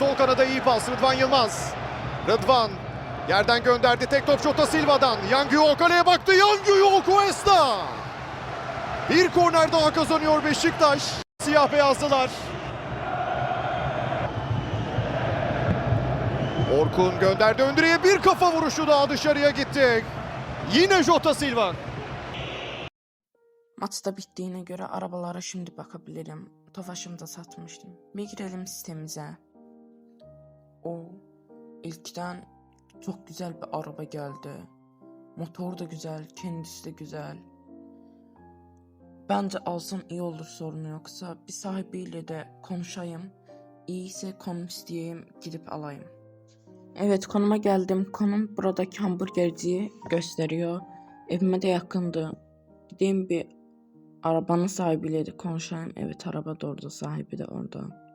Sol kanada iyi pas. Rıdvan Yılmaz. Rıdvan yerden gönderdi. Tek top Jota Silva'dan. Yangio kaleye baktı. Yangio Cuesta. Bir korner daha kazanıyor Beşiktaş. Siyah beyazlılar. Orkun gönderdi Öndüre'ye, bir kafa vuruşu daha dışarıya gitti. Yine Jota Silva. Maçta bittiğine göre arabalara şimdi bakabilirim. Tofaş'ımı da satmıştım. Bir girelim sitemize. İlkten çok güzel bir araba geldi. Motor da güzel, kendisi de güzel. Bence alsam iyi olur, sorun yoksa. Bir sahibiyle de konuşayım. İyiyse konum isteyeyim, gidip alayım. Evet, konuma geldim. Konum buradaki hamburgerciyi gösteriyor. Evime de yakındı. Gideyim bir arabanın sahibiyle de konuşayım. Evet, araba da orada, sahibi de orada.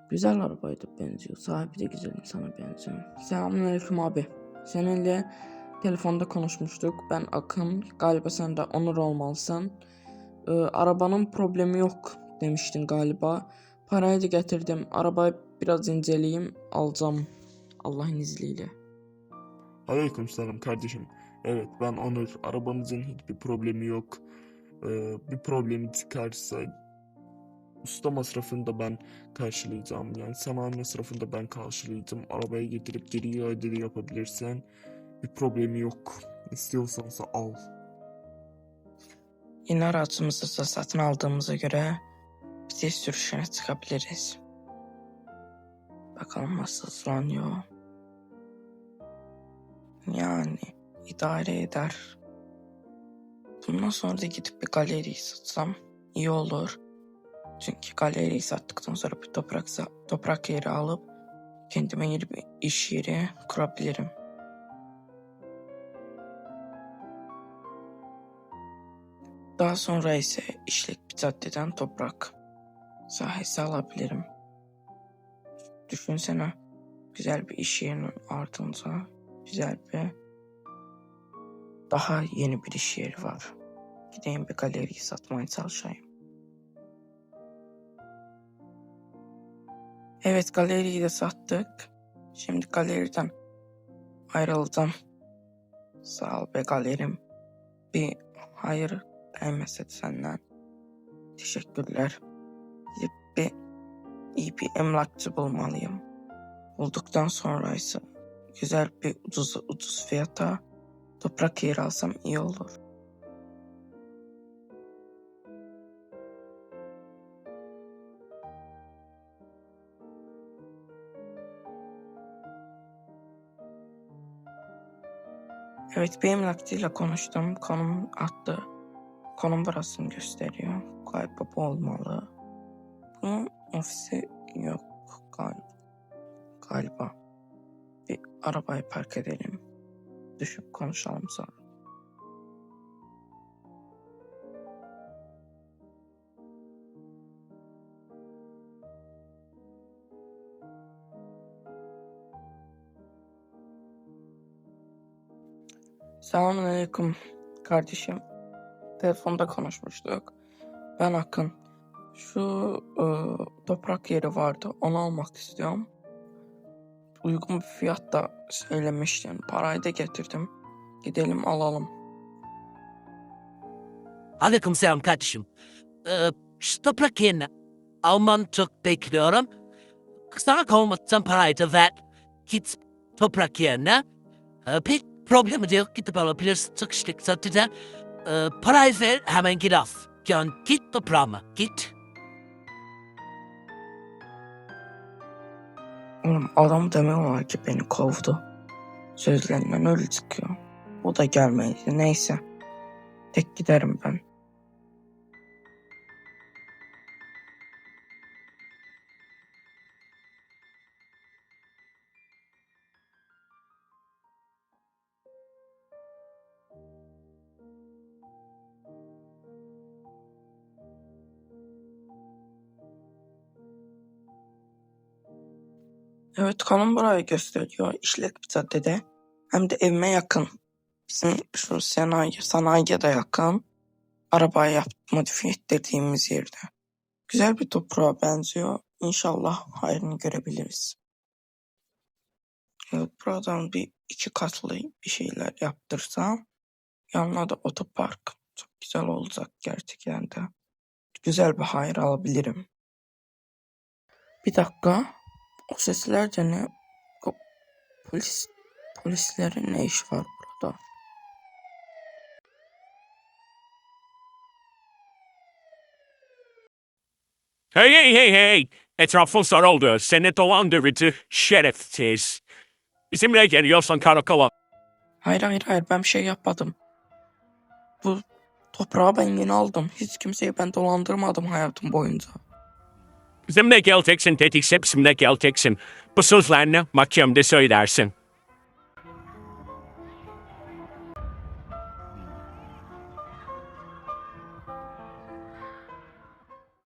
Güzel arabaydı, benziyor. Sahibi de güzel insana benziyor. Selamünaleyküm abi. Seninle telefonda konuşmuştuk. Ben Akın. Galiba sen de Onur olmalısın. Arabanın problemi yok demiştin galiba. Parayı da getirdim. Arabayı biraz inceleyeyim. Alacağım. Allah'ın izniyle. Aleykümselam kardeşim. Evet, ben Onur. Arabanızın hiçbir problemi yok. Bir problemi çıkarsa usta masrafını da ben karşılayacağım. Yani sanayi masrafını da ben karşılayacağım. Arabayı getirip geri iade yapabilirsen bir problemi yok. İstiyorsansa al. Yeni aracımızı da satın aldığımıza göre bize sürüşüne çıkabiliriz. Bakalım nasıl hızlanıyor. Yani idare eder. Bundan sonra da gidip bir galeriyi satsam iyi olur. Çünkü galeriyi sattıktan sonra bir toprak yeri alıp kendime yeni bir iş yeri kurabilirim. Daha sonra ise işlek bir caddeden toprak sahası alabilirim. Düşünsene, güzel bir iş yerinin ardında güzel bir daha yeni bir iş yeri var. Gideyim bir galeriyi satmaya çalışayım. Evet, galeriyi de sattık. Şimdi galeriden ayrıldım. Sağ ol be galerim. Bir hayır gelmese de senden. Teşekkürler. Gidip iyi bir emlakçı bulmalıyım. Bulduktan sonra ise güzel bir ucuz fiyata toprak yeri alsam iyi olur. Evet, bir emlakçıyla konuştum. Konum attı. Konum burasını gösteriyor. Galiba bu olmalı. Bunun ofisi yok galiba. Bir arabayı park edelim. Düşüp konuşalım sonra. Selamünaleyküm kardeşim. Telefonda konuşmuştuk. Ben Akın. Şu toprak yeri vardı. Onu almak istiyorum. Uygun bir fiyat da söylemiştin. Parayı da getirdim. Gidelim alalım. Aleykümselam kardeşim. Şu toprak yerini almanı çok bekliyorum. Sana kalmadan parayı da ver. Git toprak yerine. Pek problemi de yok. Gidip alabilirsin. Çok işlik zaten. Parayı ver, hemen git al. Yani git toprağıma git. Oğlum, adam demiyorlar ki beni kovdu. Sözlerinden öyle çıkıyor. O da gelmedi. Neyse. Tek giderim ben. Evet, konum burayı gösteriyor. İşlek bir caddede. Hem de evime yakın. Bizim şu sanayiye de yakın. Arabayı modifiye ettirdiğimiz yerde. Güzel bir toprağa benziyor. İnşallah hayrını görebiliriz. Buradan bir 2 katlı bir şeyler yaptırsam, yanına da otopark, çok güzel olacak gerçekten de. Güzel bir hayır alabilirim. Bir dakika. O sesler de ne? O polislerin ne işi var burada? Hey hey hey hey! Etrafın sarıldı. Seni dolandırıcı şerefsiz. Bizimle geliyorsan karakola. Hayır, ben bir şey yapmadım. Bu toprağı ben yeni aldım. Hiç kimseyi ben dolandırmadım hayatım boyunca. Bizimle geleceksin dedikse bizimle geleceksin. Bu sözlerini mahkemede söylersin.